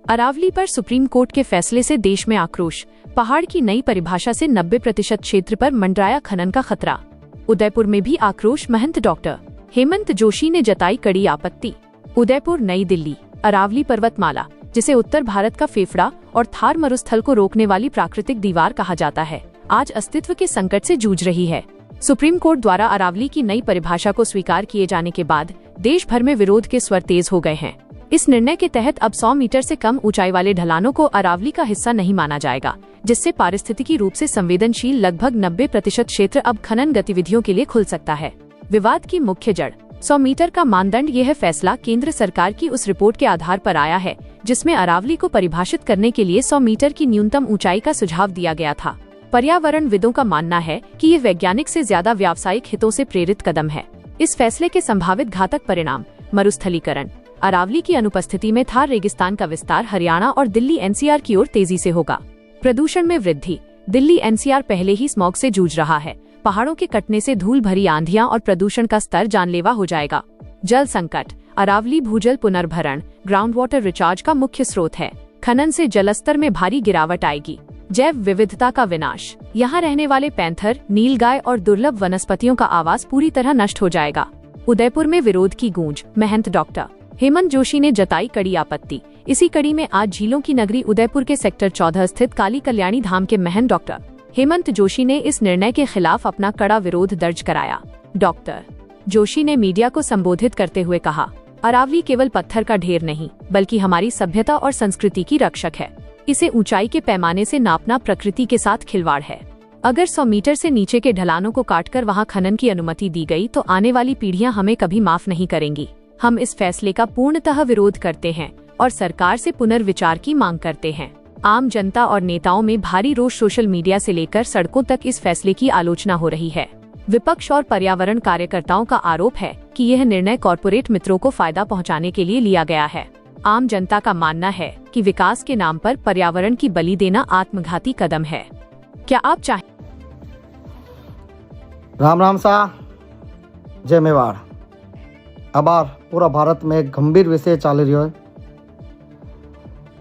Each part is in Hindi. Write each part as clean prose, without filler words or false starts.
अरावली पर सुप्रीम कोर्ट के फैसले से देश में आक्रोश। पहाड़ की नई परिभाषा से 90% क्षेत्र पर मंडराया खनन का खतरा। उदयपुर में भी आक्रोश। महंत डॉक्टर हेमंत जोशी ने जताई कड़ी आपत्ति। उदयपुर, नई दिल्ली। अरावली पर्वतमाला, जिसे उत्तर भारत का फेफड़ा और थार मरुस्थल को रोकने वाली प्राकृतिक दीवार कहा जाता है, आज अस्तित्व के संकट से जूझ रही है। सुप्रीम कोर्ट द्वारा अरावली की नई परिभाषा को स्वीकार किए जाने के बाद देश भर में विरोध के स्वर तेज हो गए हैं। इस निर्णय के तहत अब 100 मीटर से कम ऊंचाई वाले ढलानों को अरावली का हिस्सा नहीं माना जाएगा, जिससे पारिस्थितिकी रूप से संवेदनशील लगभग 90% क्षेत्र अब खनन गतिविधियों के लिए खुल सकता है। विवाद की मुख्य जड़ 100 मीटर का मानदंड। यह फैसला केंद्र सरकार की उस रिपोर्ट के आधार पर आया है जिसमें अरावली को परिभाषित करने के लिए 100 मीटर की न्यूनतम ऊंचाई का सुझाव दिया गया था। पर्यावरणविदों का मानना है कि ये वैज्ञानिक से ज्यादा व्यावसायिक हितों से प्रेरित कदम है। इस फैसले के संभावित घातक परिणाम: मरुस्थलीकरण। अरावली की अनुपस्थिति में थार रेगिस्तान का विस्तार हरियाणा और दिल्ली एनसीआर की ओर तेजी से होगा। प्रदूषण में वृद्धि। दिल्ली एनसीआर पहले ही स्मॉग से जूझ रहा है। पहाड़ों के कटने से धूल भरी आंधियां और प्रदूषण का स्तर जानलेवा हो जाएगा। जल संकट। अरावली भूजल पुनर्भरण, ग्राउंड वाटर रिचार्ज का मुख्य स्रोत है। खनन से जलस्तर में भारी गिरावट आएगी। जैव विविधता का विनाश। यहाँ रहने वाले पैंथर, नीलगाय और दुर्लभ वनस्पतियों का आवास पूरी तरह नष्ट हो जाएगा। उदयपुर में विरोध की गूंज। महंत डॉक्टर हेमंत जोशी ने जताई कड़ी आपत्ति। इसी कड़ी में आज झीलों की नगरी उदयपुर के सेक्टर 14 स्थित काली कल्याणी धाम के महंत डॉक्टर हेमंत जोशी ने इस निर्णय के खिलाफ अपना कड़ा विरोध दर्ज कराया। डॉक्टर जोशी ने मीडिया को संबोधित करते हुए कहा, अरावली केवल पत्थर का ढेर नहीं, बल्कि हमारी सभ्यता और संस्कृति की रक्षक है। इसे ऊंचाई के पैमाने से नापना प्रकृति के साथ खिलवाड़ है। अगर 100 मीटर से नीचे के ढलानों को काटकर वहां खनन की अनुमति दी गई तो आने वाली पीढ़ियां हमें कभी माफ नहीं करेंगी। हम इस फैसले का पूर्णतः विरोध करते हैं और सरकार से पुनर्विचार की मांग करते हैं। आम जनता और नेताओं में भारी रोष। सोशल मीडिया से लेकर सड़कों तक इस फैसले की आलोचना हो रही है। विपक्ष और पर्यावरण कार्यकर्ताओं का आरोप है कि यह निर्णय कॉर्पोरेट मित्रों को फायदा पहुंचाने के लिए लिया गया है। आम जनता का मानना है कि विकास के नाम पर पर्यावरण की बलि देना आत्मघाती कदम है। क्या आप चाहें? राम राम सा, जय मेवाड़। अबार पूरा भारत में एक गंभीर विषय चल रही है।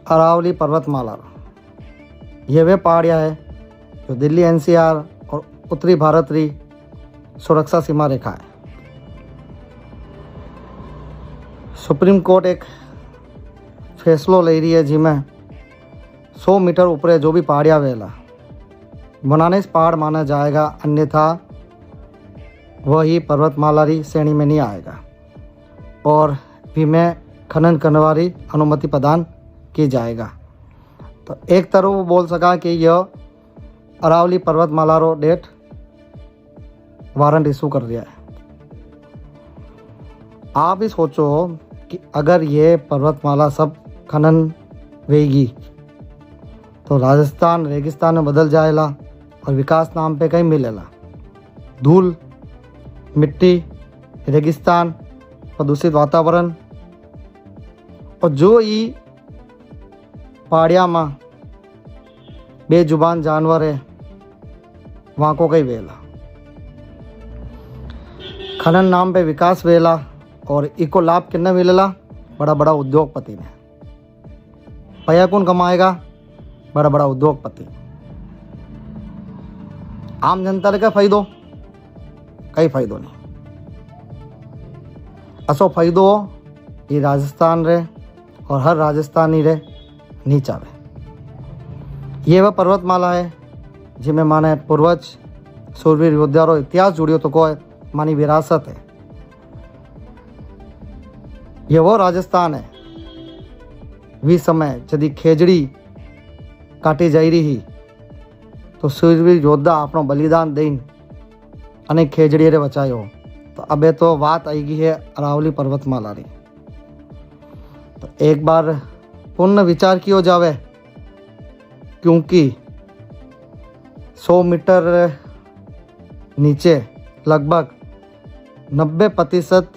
अरावली पर्वतमाला ये वे पहाड़ियाँ है जो दिल्ली एनसीआर और उत्तरी भारत री सुरक्षा सीमा रेखा है। सुप्रीम कोर्ट एक फैसलो ले रही है जिसमें 100 मीटर ऊपर जो भी पहाड़ियाँ वेला बनाने से पहाड़ माना जाएगा, अन्यथा वही पर्वतमाला री श्रेणी में नहीं आएगा और भी में खनन करने वाली अनुमति प्रदान की जाएगा। तो एक तरफ वो बोल सका कि यह अरावली पर्वतमाला रो डेट वारंट इशू कर दिया है। आप ही सोचो कि अगर ये पर्वतमाला सब खनन वेगी तो राजस्थान रेगिस्तान में बदल जाएगा और विकास नाम पे कहीं मिलेला। धूल, मिट्टी, रेगिस्तान, प्रदूषित वातावरण और जो ये पहाड़िया में बेजुबान जानवर है वहाँ को कई वेला। खनन नाम पे विकास वेला और इको लाभ किन्ने मिलेला? बड़ा बड़ा उद्योगपति ने। पैसा कौन कमाएगा? बड़ा बड़ा उद्योगपति। आम जनता ने क्या फायदो? कई फायदो नहीं। असो फायदो ये राजस्थान रे और हर राजस्थानी रे नहीं चाहे। ये वह पर्वतमाला है जिसमें माने पूर्वज सूरवीर योद्धा रो इतिहास जुड़ियो तो कोई मानी विरासत है। ये वो राजस्थान है वी समय यदि खेजड़ी काटी जाई रही तो सूरवीर योद्धा अपनो बलिदान देन अने खेजड़ी रे बचायो। तो अबे तो बात आई गई है अरावली पर्वतमाला री। तो एक बार पुनः विचार किया जावे, क्योंकि 100 मीटर नीचे लगभग 90%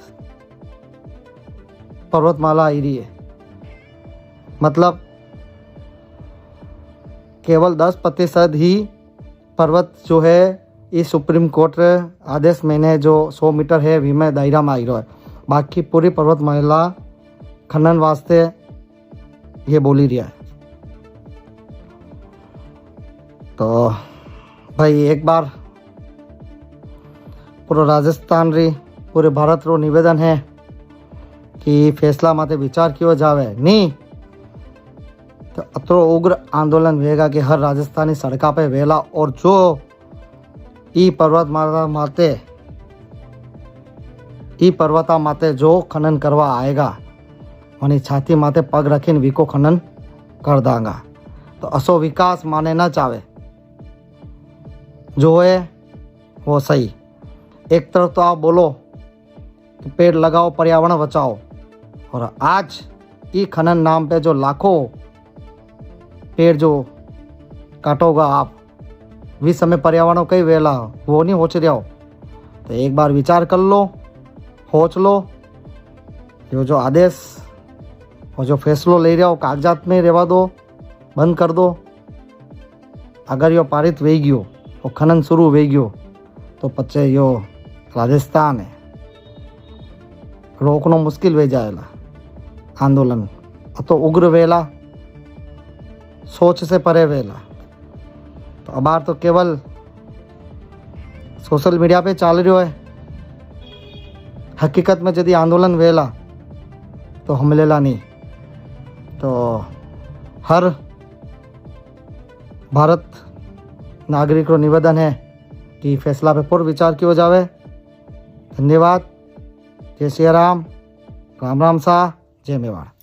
पर्वतमाला आई रही है। मतलब केवल 10% ही पर्वत जो है इस सुप्रीम कोर्ट आदेश मैंने जो 100 मीटर है वी में दायरा में आई रहा है। बाकी पूरी पर्वतमाला खनन वास्ते ये बोली रहा है। तो भाई एक बार पूरा राजस्थान री पूरे भारत रो निवेदन है कि फैसला माते विचार कियो जावे, नहीं तो अतरो उग्र आंदोलन वेगा कि हर राजस्थानी सड़का पे वेला और जो ई पर्वता माते जो खनन करवा आएगा वनी छाती माते पग रखीने वीको खनन कर दांगा। तो असो विकास माने ना चावे, जो है वो सही। एक तरफ तो आप बोलो कि पेड़ लगाओ, पर्यावरण बचाओ, और आज ई खनन नाम पे जो लाखों पेड़ जो काटोगा आप, इस समय पर्यावरण कई वेला वो नहीं होच रहा हो। तो एक बार विचार कर लो, सोच लो, यो जो आदेश और जो फैसलो ले रहा हो कागजात में रहवा दो, बंद कर दो। अगर यो पारित वे गयो और खनन शुरू वे गयो तो पचे यो राजस्थान है रोकनो मुश्किल वे जाएला आंदोलन। तो उग्र वेला, सोच से परे वेला। तो अबार तो केवल सोशल मीडिया पे चाल रही है, हकीकत में यदि आंदोलन वेला तो हमलेला नहीं। तो हर भारत नागरिक रो निवेदन है कि फैसला पे पूर्ण विचार किया जावे। धन्यवाद। जय श्री राम, राम राम सा, जय मेवाड़।